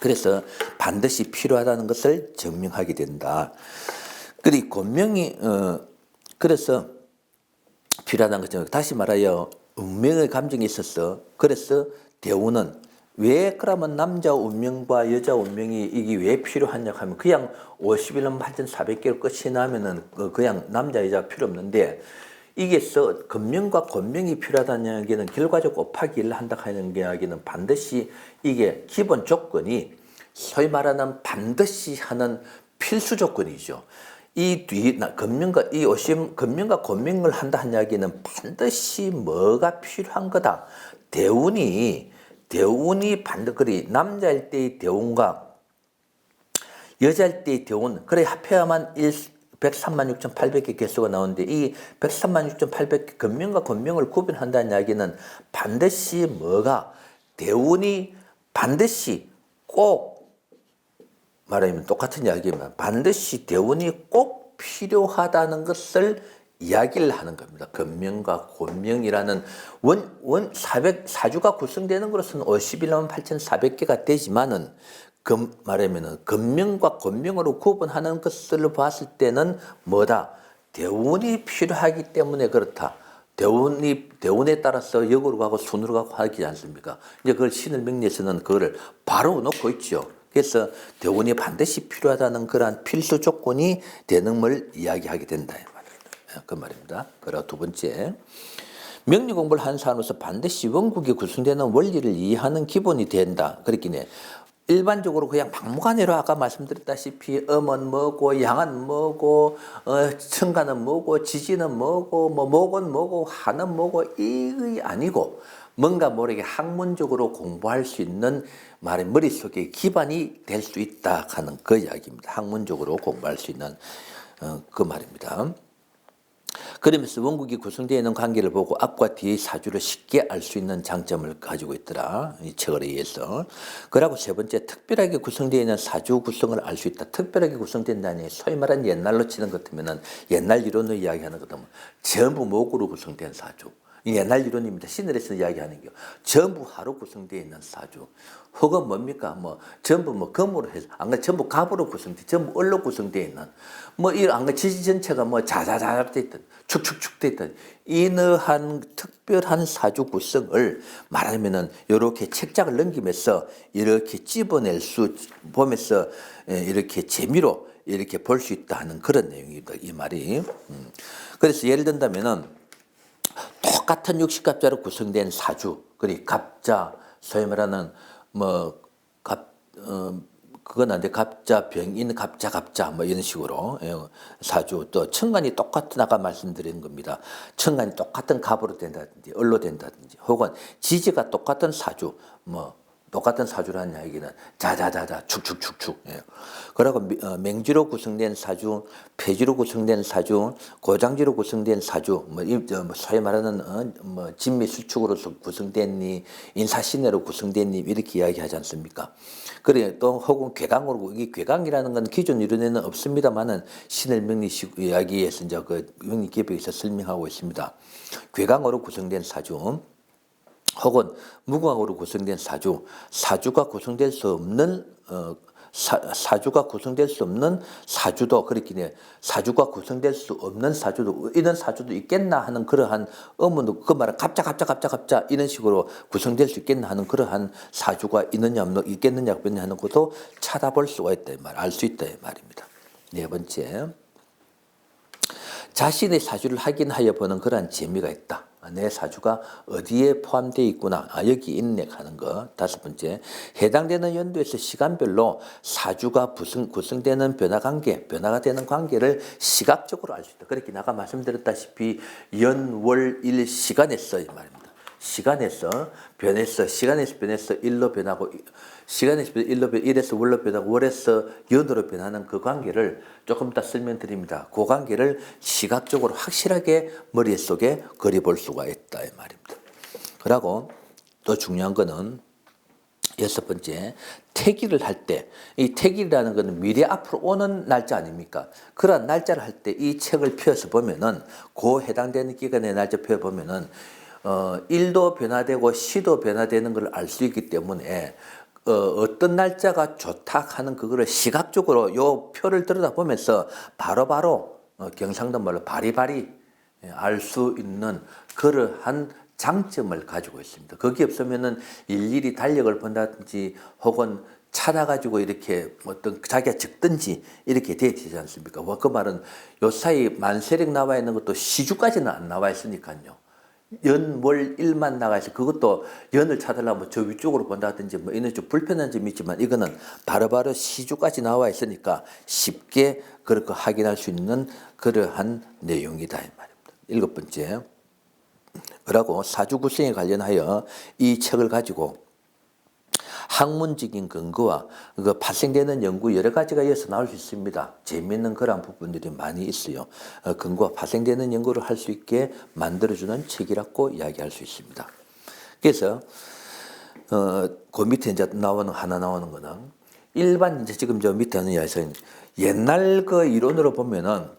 그래서 반드시 필요하다는 것을 증명하게 된다. 그리고 권명이 그래서 필요하다는 거죠. 다시 말하여 운명의 감정이 있었어. 그래서 대우는 왜 그러면 남자 운명과 여자 운명이 이게 왜 필요하냐 하면 그냥 51년 8,400개로 끝이 나면은 그냥 남자 여자 필요 없는데 이게 근명과 권명이 필요하다는 이야기는 결과적 곱하기를 한다 하는 이야기는 반드시 이게 기본 조건이 소위 말하는 반드시 하는 필수 조건이죠. 이 근명과 권명을 한다 하는 이야기는 반드시 뭐가 필요한 거다. 대운이 반드시 남자일 때의 대운과 여자일 때의 대운, 그래 합해야만 136,800개 개수가 나오는데 이 136,800개 근명과 권명을 구별한다는 이야기는 반드시 뭐가 대운이 반드시 꼭 말하면 똑같은 이야기지만 반드시 대운이 꼭 필요하다는 것을 이야기를 하는 겁니다. 근명과 권명이라는 사주가 구성되는 것으로서는 51만 8,400개가 되지만은 말하면은 근명과 권명으로 구분하는 것을 봤을 때는 뭐다? 대운이 필요하기 때문에 그렇다. 대운에 따라서 역으로 가고 순으로 가고 하지 않습니까? 이제 그걸 신을 명리에서는 그거를 바로 놓고 있죠. 그래서 대운이 반드시 필요하다는 그러한 필수 조건이 되는 걸 이야기하게 된다. 그 말입니다. 그리고 두 번째, 명리 공부를 하는 사람으로서 반드시 원국이 구성되는 원리를 이해하는 기본이 된다. 그렇긴 해. 일반적으로 그냥 막무가내로 아까 말씀드렸다시피 음은 뭐고 양은 뭐고 청가는 뭐고 지지는 뭐고 뭐 목은 뭐고 하는 뭐고 이게 아니고 뭔가 모르게 학문적으로 공부할 수 있는 말의 머릿속에 기반이 될 수 있다 하는 그 이야기입니다. 학문적으로 공부할 수 있는 그 말입니다. 그러면서 원국이 구성되어 있는 관계를 보고 앞과 뒤의 사주를 쉽게 알 수 있는 장점을 가지고 있더라. 이 책을 의해서. 그리고 세 번째, 특별하게 구성되어 있는 사주 구성을 알 수 있다. 특별하게 구성된다니 소위 말하는 옛날로 치는 것 같으면 옛날 이론을 이야기하는 거다. 전부 목으로 구성된 사주. 옛날 이론입니다. 신을에서 이야기하는 게 전부 하로 구성되어 있는 사주. 혹은 뭡니까? 전부 금으로 해서 안 전부 갑으로 구성돼, 전부 을로 구성되어 있는 이 지지 전체가 자자자 돼 있던 축축축 돼 있던 이러한 특별한 사주 구성을 말하면은 이렇게 책장을 넘기면서 이렇게 찝어낼 수 보면서 이렇게 재미로 이렇게 볼 수 있다 하는 그런 내용입니다. 이 말이. 그래서 예를 든다면은 똑같은 60갑자로 구성된 사주, 그리고 갑자, 소위 말하는 그건 안 돼. 갑자, 병인, 갑자 이런 식으로 사주. 또 천간이 똑같은 아까 말씀드린 겁니다. 천간이 똑같은 갑으로 된다든지 을로 된다든지 혹은 지지가 똑같은 사주 똑같은 사주라는 얘기는 자자자자 축축축축. 그리고 맹지로 구성된 사주, 폐지로 구성된 사주, 고장지로 구성된 사주, 소위 말하는 진미수축으로서 구성된 니, 인사신내로 구성된 니 이렇게 이야기하지 않습니까? 그래 또 혹은 괴강으로 이 괴강이라는 건 기존 이론에는 없습니다만은 신을 명리 이야기에서 이제 그 명리 기법에서 설명하고 있습니다. 괴강으로 구성된 사주. 혹은 무궁화로 구성된 사주, 사주가 구성될 수 없는 사주도 그렇긴 해. 사주가 구성될 수 없는 사주도 이런 사주도 있겠나 하는 그러한 의문도 그 말은 갑자 이런 식으로 구성될 수 있겠나 하는 그러한 사주가 있느냐 있겠느냐 없겠느냐 하는 것도 찾아볼 수가 있다 이 말, 알 수 있다 이 말입니다. 네 번째, 자신의 사주를 확인하여 보는 그러한 재미가 있다. 내 사주가 어디에 포함되어 있구나. 여기 있네 하는 거. 다섯 번째, 해당되는 연도에서 시간별로 사주가 구성되는 변화가 되는 관계를 시각적으로 알 수 있다. 그렇게 아까 말씀드렸다시피 연, 월, 일 시간에서 이 말입니다. 시간에서 변해서 일로 변하고 시간에서 일에서 월로 변하고 월에서 연으로 변하는 그 관계를 조금 이따 설명드립니다. 그 관계를 시각적으로 확실하게 머릿속에 그려볼 수가 있다 이 말입니다. 그리고 또 중요한 거는 여섯 번째, 태기를 할 때, 이 태기라는 것은 미래 앞으로 오는 날짜 아닙니까? 그런 날짜를 할 때 이 책을 펴서 보면은 그 해당되는 기간의 날짜 펴 보면은 일도 변화되고 시도 변화되는 걸 알 수 있기 때문에 어떤 날짜가 좋다 하는 그거를 시각적으로 요 표를 들여다보면서 바로바로 경상도 말로 바리바리 알 수 있는 그러한 장점을 가지고 있습니다. 거기 없으면은 일일이 달력을 본다든지 혹은 찾아가지고 이렇게 어떤 자기가 적든지 이렇게 되지 않습니까? 그 말은 요 사이 만세력 나와 있는 것도 시주까지는 안 나와 있으니까요. 연, 월, 일만 나가 있어. 그것도 연을 찾으려면 저 위쪽으로 본다든지 뭐 이런 좀 불편한 점이 있지만 이거는 바로바로 시주까지 나와 있으니까 쉽게 그렇게 확인할 수 있는 그러한 내용이다 이 말입니다. 7번째. 그러고 사주 구성에 관련하여 이 책을 가지고 학문적인 근거와 그 발생되는 연구 여러 가지가 여기서 나올 수 있습니다. 재미있는 그런 부분들이 많이 있어요. 근거와 발생되는 연구를 할 수 있게 만들어주는 책이라고 이야기할 수 있습니다. 그래서 그 밑에 이제 하나 나오는 거는 일반 이제 지금 저 밑에 하는 이야기에서 옛날 그 이론으로 보면은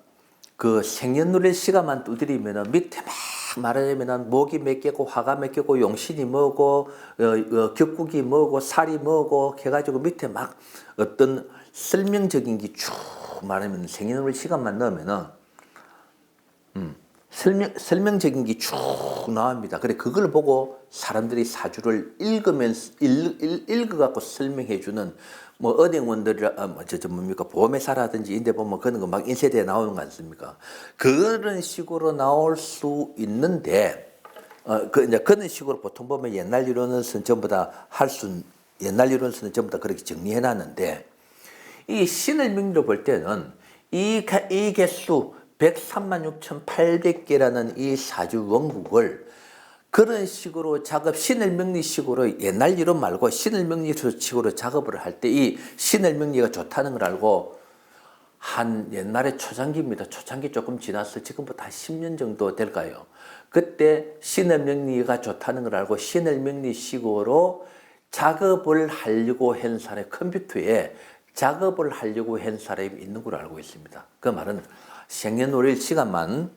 그 생년월일 시간만 두드리면은 밑에 막 말하자면은 목이 몇 개고 화가 몇 개고 용신이 뭐고 격국이 뭐고 살이 뭐고 해가지고 밑에 막 어떤 설명적인 게 쭉 말하면 생년월일 시간만 넣으면은 설명적인 게 쭉 나옵니다. 그래 그걸 보고 사람들이 사주를 읽어갖고 설명해주는 뭐 은행원들 뭡니까 보험회사라든지 인데 보면 그런 거 막 인쇄대에 나오는 거 아닙니까? 그런 식으로 나올 수 있는데 이제 그런 식으로 보통 보면 옛날 이론에서는 전부 다 옛날 이론에서는 전부 다 그렇게 정리해놨는데 이 신을 명리로 볼 때는 이 개수 136,800개라는 이 사주 원국을 그런 식으로 신을 명리식으로 옛날 이론 말고 신을 명리식으로 작업을 할 때 이 신을 명리가 좋다는 걸 알고 한 옛날에 초창기입니다. 초창기 조금 지나서 지금부터 한 10년 정도 될까요? 그때 신을 명리가 좋다는 걸 알고 신을 명리식으로 작업을 하려고 한 사람이 컴퓨터에 작업을 하려고 한 사람이 있는 걸로 알고 있습니다. 그 말은 생년월일 시간만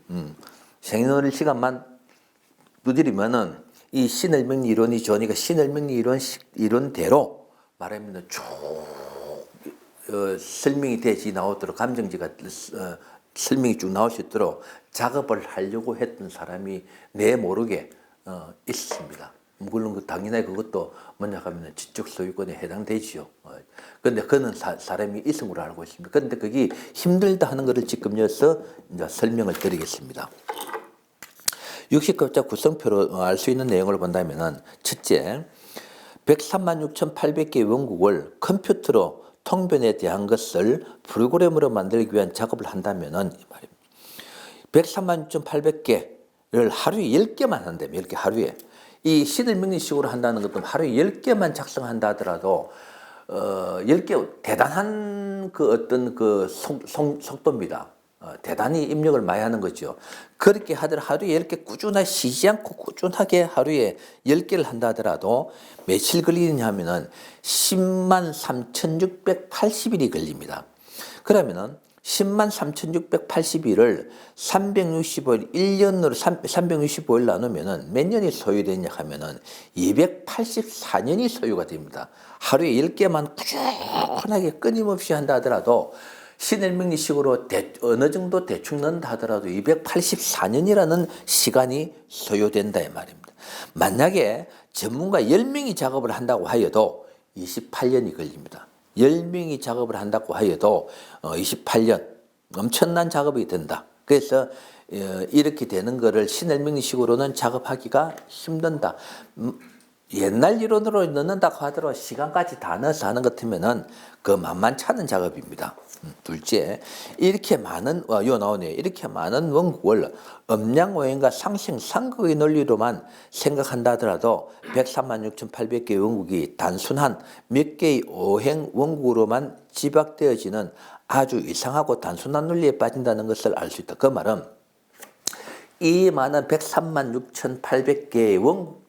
두드리면은 이 신을명리 이론이 좋으니까 신을명리 이론대로 말하면 쭉 설명이 되지 나오도록 감정지가 설명이 쭉 나올 수 있도록 작업을 하려고 했던 사람이 내 모르게 있습니다. 물론 당연히 그것도 뭐냐 하면 지적 소유권에 해당되지요. 그런데 그는 사람이 있은 걸로 알고 있습니다. 그런데 그게 힘들다 하는 것을 지금 여기서 이제 설명을 드리겠습니다. 60급자 구성표로 알 수 있는 내용을 본다면은 첫째, 136,800개의 원국을 컴퓨터로 통변에 대한 것을 프로그램으로 만들기 위한 작업을 한다면은 이 말입니다. 136,800개를 하루에 10개만 한다면 10개 하루에 이 신을 명리식으로 한다는 것도 하루에 10개만 작성한다 하더라도 10개 대단한 그 어떤 그 속도입니다. 대단히 입력을 많이 하는 거죠. 그렇게 하더라도 하루에 10개 꾸준하게 쉬지 않고 꾸준하게 하루에 10개를 한다 하더라도 며칠 걸리느냐 하면은 103,680일이 걸립니다. 그러면은 103,680일을 365일 1년으로 365일 나누면은 몇 년이 소요되냐 하면은 284년이 소요가 됩니다. 하루에 10개만 꾸준하게 끊임없이 한다 하더라도 신일명리식으로 어느 정도 대충 넣는다 하더라도 284년이라는 시간이 소요된다 이 말입니다. 만약에 전문가 10명이 작업을 한다고 하여도 28년이 걸립니다. 10명이 작업을 한다고 하여도 28년 엄청난 작업이 된다. 그래서 이렇게 되는 거를 신일명리식으로는 작업하기가 힘든다. 옛날 이론으로 넣는다고 하더라도 시간까지 다 넣어서 하는 것 같으면은 그 만만치 않은 작업입니다. 둘째, 이렇게 많은 나오네요. 이렇게 많은 원국을 음양오행과 상생 상극의 논리로만 생각한다 하더라도 136,800개의 원국이 단순한 몇 개의 오행 원국으로만 집약되어지는 아주 이상하고 단순한 논리에 빠진다는 것을 알 수 있다. 그 말은 이 많은 136,800개의 원국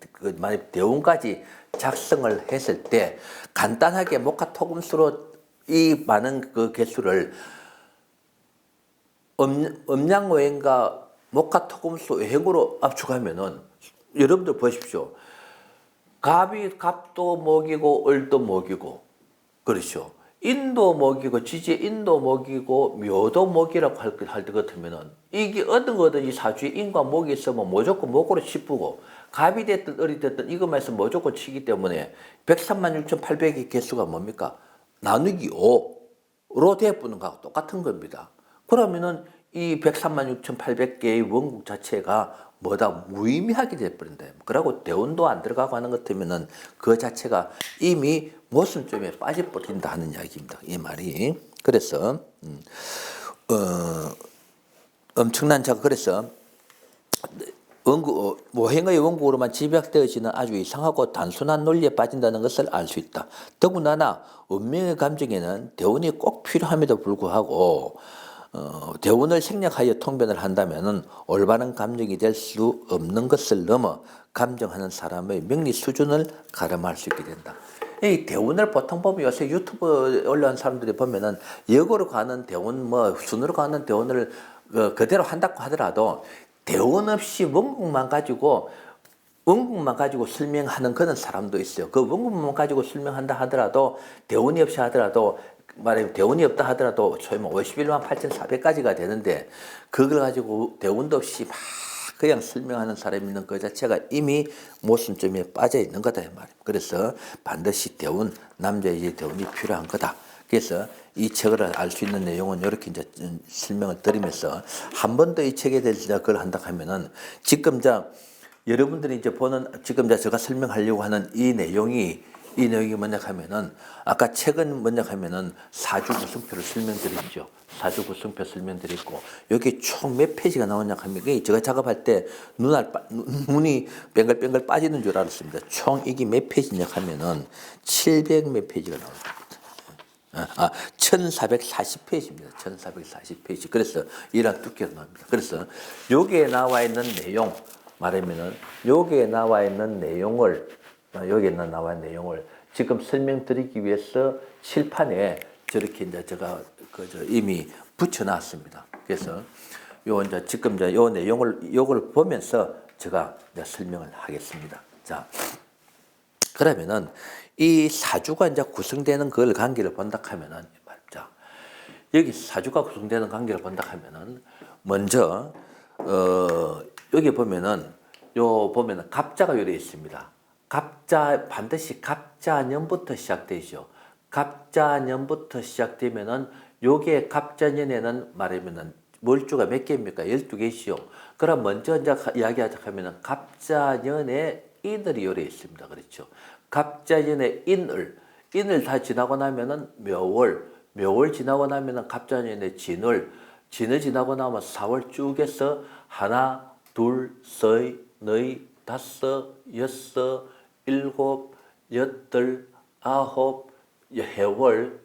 대원까지 작성을 했을 때 간단하게 목화토금수로 이 많은 그 개수를 음양오행과 목화토금수 오행으로 압축하면은 여러분들 보십시오. 갑도 먹이고 을도 먹이고 그렇죠. 인도 먹이고 지지 인도 먹이고 묘도 먹이라고 할 것 같으면은 이게 어떤 거든 이 사주에 인과 목이 있으면 무조건 목으로 치쁘고 갑이 됐든 을이 됐든 이것만 있으면 무조건 치기 때문에 103만 6,800의 개수가 뭡니까? 나누기 5로 돼보는 거하고 똑같은 겁니다. 그러면은 이 103만 6,800개의 원국 자체가 뭐다 무의미하게 돼버린다. 그러고 대운도 안 들어가고 하는 것 같으면은 그 자체가 이미 모순점에 빠져버린다 하는 이야기입니다. 이 말이. 그래서 엄청난 자가 그래서 모행의 원국으로만 집약되어지는 아주 이상하고 단순한 논리에 빠진다는 것을 알 수 있다. 더군다나 운명의 감정에는 대운이 꼭 필요함에도 불구하고 대운을 생략하여 통변을 한다면 올바른 감정이 될 수 없는 것을 넘어 감정하는 사람의 명리 수준을 가름할 수 있게 된다. 이 대운을 보통 보면 요새 유튜브 올라온 사람들이 보면은 역으로 가는 대운, 순으로 가는 대운을 그대로 한다고 하더라도 대운 없이 원국만 가지고 설명하는 그런 사람도 있어요. 그 원국만 가지고 설명한다 하더라도 대운이 없이 하더라도 말하면 대운이 없다 하더라도 소위 51만 8,400까지가 되는데 그걸 가지고 대운도 없이 막 그냥 설명하는 사람이 있는 그 자체가 이미 모순점에 빠져 있는 거다 이 말이에요. 그래서 반드시 대운, 남자의 대운이 필요한 거다. 그래서 이 책을 알 수 있는 내용은 이렇게 이제 설명을 드리면서 한 번 더 이 책에 대해서 그걸 한다 하면은 지금 여러분들이 이제 보는 지금 제가 설명하려고 하는 이 내용이 뭐냐 하면은 아까 책은 뭐냐 하면은 사주 구성표를 설명드렸죠. 사주 구성표 설명드렸고 여기 총 몇 페이지가 나오냐 하면 제가 작업할 때 눈이 뱅글뱅글 빠지는 줄 알았습니다. 총 이게 몇 페이지냐 하면은 700 몇 페이지가 나옵니다. 1440페이지입니다. 1440페이지. 그래서 이런 두께로 나옵니다. 그래서 여기에 나와 있는 내용 말하면은 여기에 나와 있는 내용을 지금 설명드리기 위해서 칠판에 저렇게 이제 제가 이미 붙여놨습니다. 그래서 지금 요 내용을 요걸 보면서 제가 이제 설명을 하겠습니다. 자, 그러면은 이 사주가 이제 구성되는 그 관계를 본다 하면은 자, 여기 사주가 구성되는 관계를 본다 하면은 먼저 여기 보면은 갑자가 요래 있습니다. 반드시 갑자년부터 시작되죠. 갑자년부터 시작되면은 요게 갑자년에는 말하면은 월주가 몇 개입니까? 12개시요. 그럼 먼저 이제 이야기하자 하면은 갑자년에 인을이 요래 있습니다. 그렇죠. 갑자년에 인을 다 지나고 나면은 묘월 지나고 나면은 갑자년에 진을 지나고 나면 4월 쭉 해서 하나, 둘, 셋, 넷, 다섯, 여섯, 일곱, 여덟, 아홉, 해월,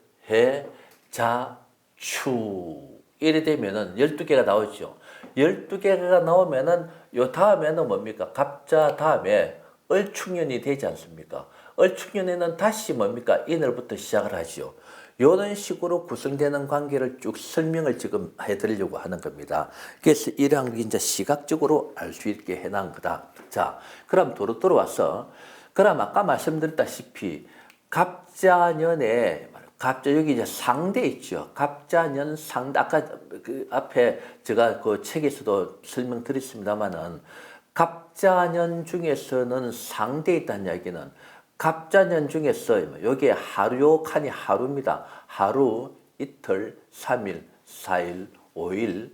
자, 추 이래 되면은 12개가 나오죠. 12개가 나오면은 요 다음에는 뭡니까? 갑자 다음에 을축년이 되지 않습니까? 을축년에는 다시 뭡니까? 인을부터 시작을 하죠. 이런 식으로 구성되는 관계를 쭉 설명을 지금 해드리려고 하는 겁니다. 그래서 이러한 게 이제 시각적으로 알 수 있게 해놓은 거다. 자, 그럼 들어와서, 그럼 아까 말씀드렸다시피 갑자년에 여기 이제 상대 있죠. 갑자년 상대 아까 그 앞에 제가 그 책에서도 설명드렸습니다만은 갑자년 중에서는 상대 있다는 이야기는 갑자년 중에서 여기에 요 칸이 하루입니다. 하루, 이틀, 3일, 4일, 5일,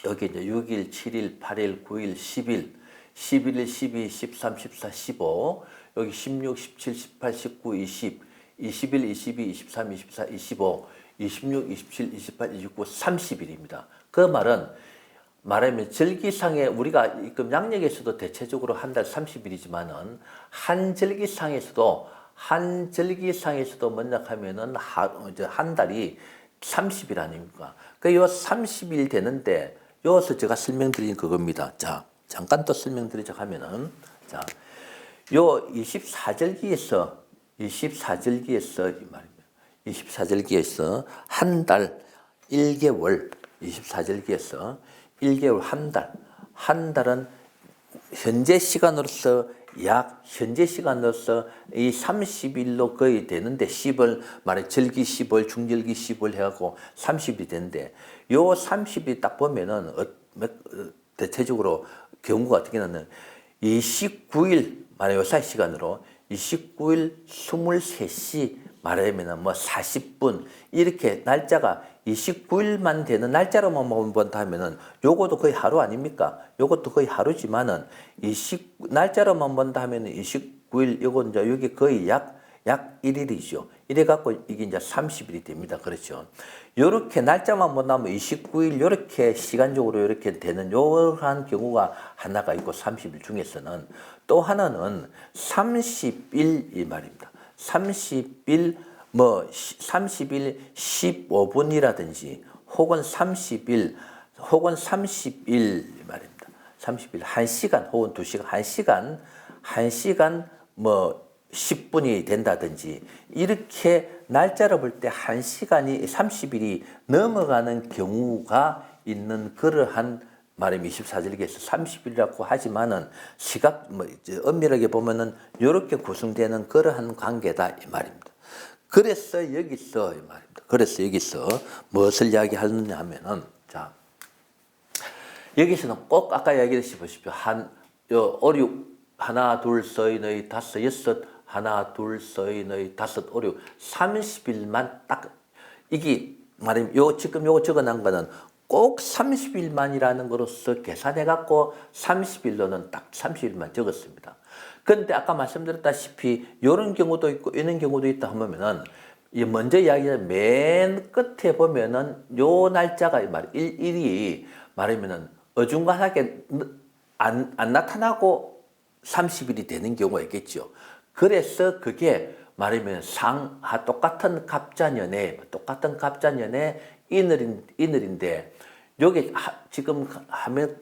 여기 이제 6일, 7일, 8일, 9일, 10일, 11일, 12, 13, 14, 15, 여기 16, 17, 18, 19, 20, 21, 22, 23, 24, 25, 26, 27, 28, 29, 30일입니다. 그 말하면 절기상에 우리가 양력에서도 대체적으로 한 달 30일이지만은 한 절기상에서도 뭐냐 하면은 한 달이 30일 아닙니까? 그 요 30일 되는데 여기서 제가 설명드린 그겁니다. 자, 잠깐 또 설명드리자 하면은 자, 요 24절기에서 이 말입니다. 24절기에서 한 달 1개월 24절기에서 1개월 한 달은 현재 시간으로서 약 현재 시간으로서 이 30일로 거의 되는데 10월 말에 절기 10월 중절기 10월 해갖고 30일이 되는데 요 30일 딱 보면은 대체적으로 경우가 어떻게 나는 29일 말에 요 사이 시간으로 29일 23시 말하면은 뭐 40분 이렇게 날짜가 29일만 되는 날짜로만 본다면은 요것도 거의 하루 아닙니까? 요것도 거의 하루지만은 날짜로만 본다면은 29일 요거 이제 여기 거의 약 1일이죠. 이래 갖고 이게 이제 30일이 됩니다. 그렇죠. 요렇게 날짜만 본다면 29일 요렇게 시간적으로 요렇게 되는 요러한 경우가 하나가 있고 30일 중에서는 또 하나는 30일 이 말입니다. 30일 뭐 30일 15분이라든지 혹은 30일 말입니다. 30일 1시간 혹은 2시간 1시간 뭐 10분이 된다든지 이렇게 날짜로 볼 때 1시간이 30일이 넘어가는 경우가 있는 그러한 말하면 24절기에서 30일이라고 하지만은 시각 엄밀하게 보면은 이렇게 구성되는 그러한 관계다 이 말입니다. 그래서 여기서 이 말입니다. 그래서 여기서 무엇을 이야기하느냐 하면은 자 여기서는 꼭 아까 이야기했듯이 보십시오. 오륙 하나 둘 서이 너희 다섯 여섯 하나 둘 서이 너희 다섯 오륙 30일만 딱 이게 말하면 지금 요거 적어놓은 거는 꼭 30일만이라는 것으로서 계산해 갖고 30일로는 딱 30일만 적었습니다. 그런데 아까 말씀드렸다시피 이런 경우도 있고 이런 경우도 있다 하면은 먼저 이야기한 맨 끝에 보면은 요 날짜가 일이 말하면은 어중간하게 안 나타나고 30일이 되는 경우가 있겠죠. 그래서 그게 말하면 똑같은 갑자년에 이늘인데 여기 지금 화면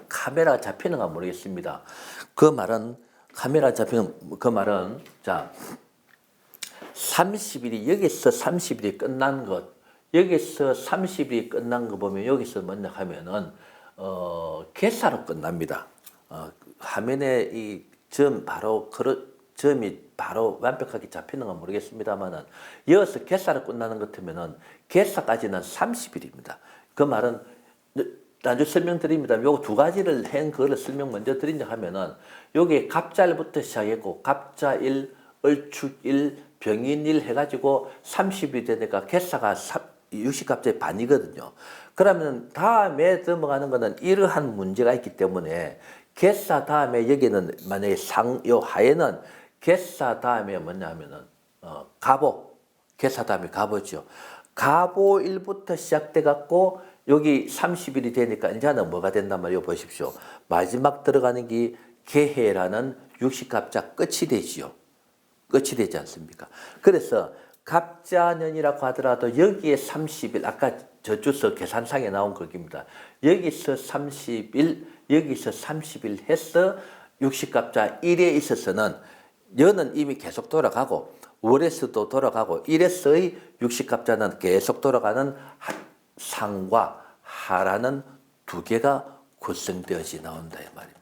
카메라 잡히는가 모르겠습니다. 그 말은 카메라 잡히는 그 말은 자 30일이 여기서 30일이 끝난 것 여기서 30일이 끝난 거 보면 여기서 먼저 하면은 개사로 끝납니다. 화면에 이 점이 바로 완벽하게 잡히는 건 모르겠습니다만은 여기서 개사로 끝나는 것 같으면은 개사까지는 30일입니다. 그 말은 나중에 설명드립니다. 요거 두 가지를 한 그거를 설명 먼저 드리냐 하면은 여기 갑자일부터 시작했고 갑자일, 을축일, 병인일 해가지고 30일 되니까 개사가 60갑자의 반이거든요. 그러면 다음에 넘어가는 거는 이러한 문제가 있기 때문에 개사 다음에 여기는 만약에 요 하에는 개사 다음에 뭐냐 하면은 갑오 개사 다음에 갑오죠. 갑오일부터 시작돼 갖고 여기 30일이 되니까 이제는 뭐가 된단 말이에요. 보십시오. 마지막 들어가는 게 개해라는 60갑자 끝이 되지요. 끝이 되지 않습니까? 그래서 갑자년이라고 하더라도 여기에 30일 아까 저주서 계산상에 나온 거기입니다. 여기서 30일 해서 60갑자 1에 있어서는 여는 이미 계속 돌아가고 월에서도 돌아가고 일에서의 60갑자는 계속 돌아가는 상과 하라는 두 개가 구성되어지 나온다 이 말입니다.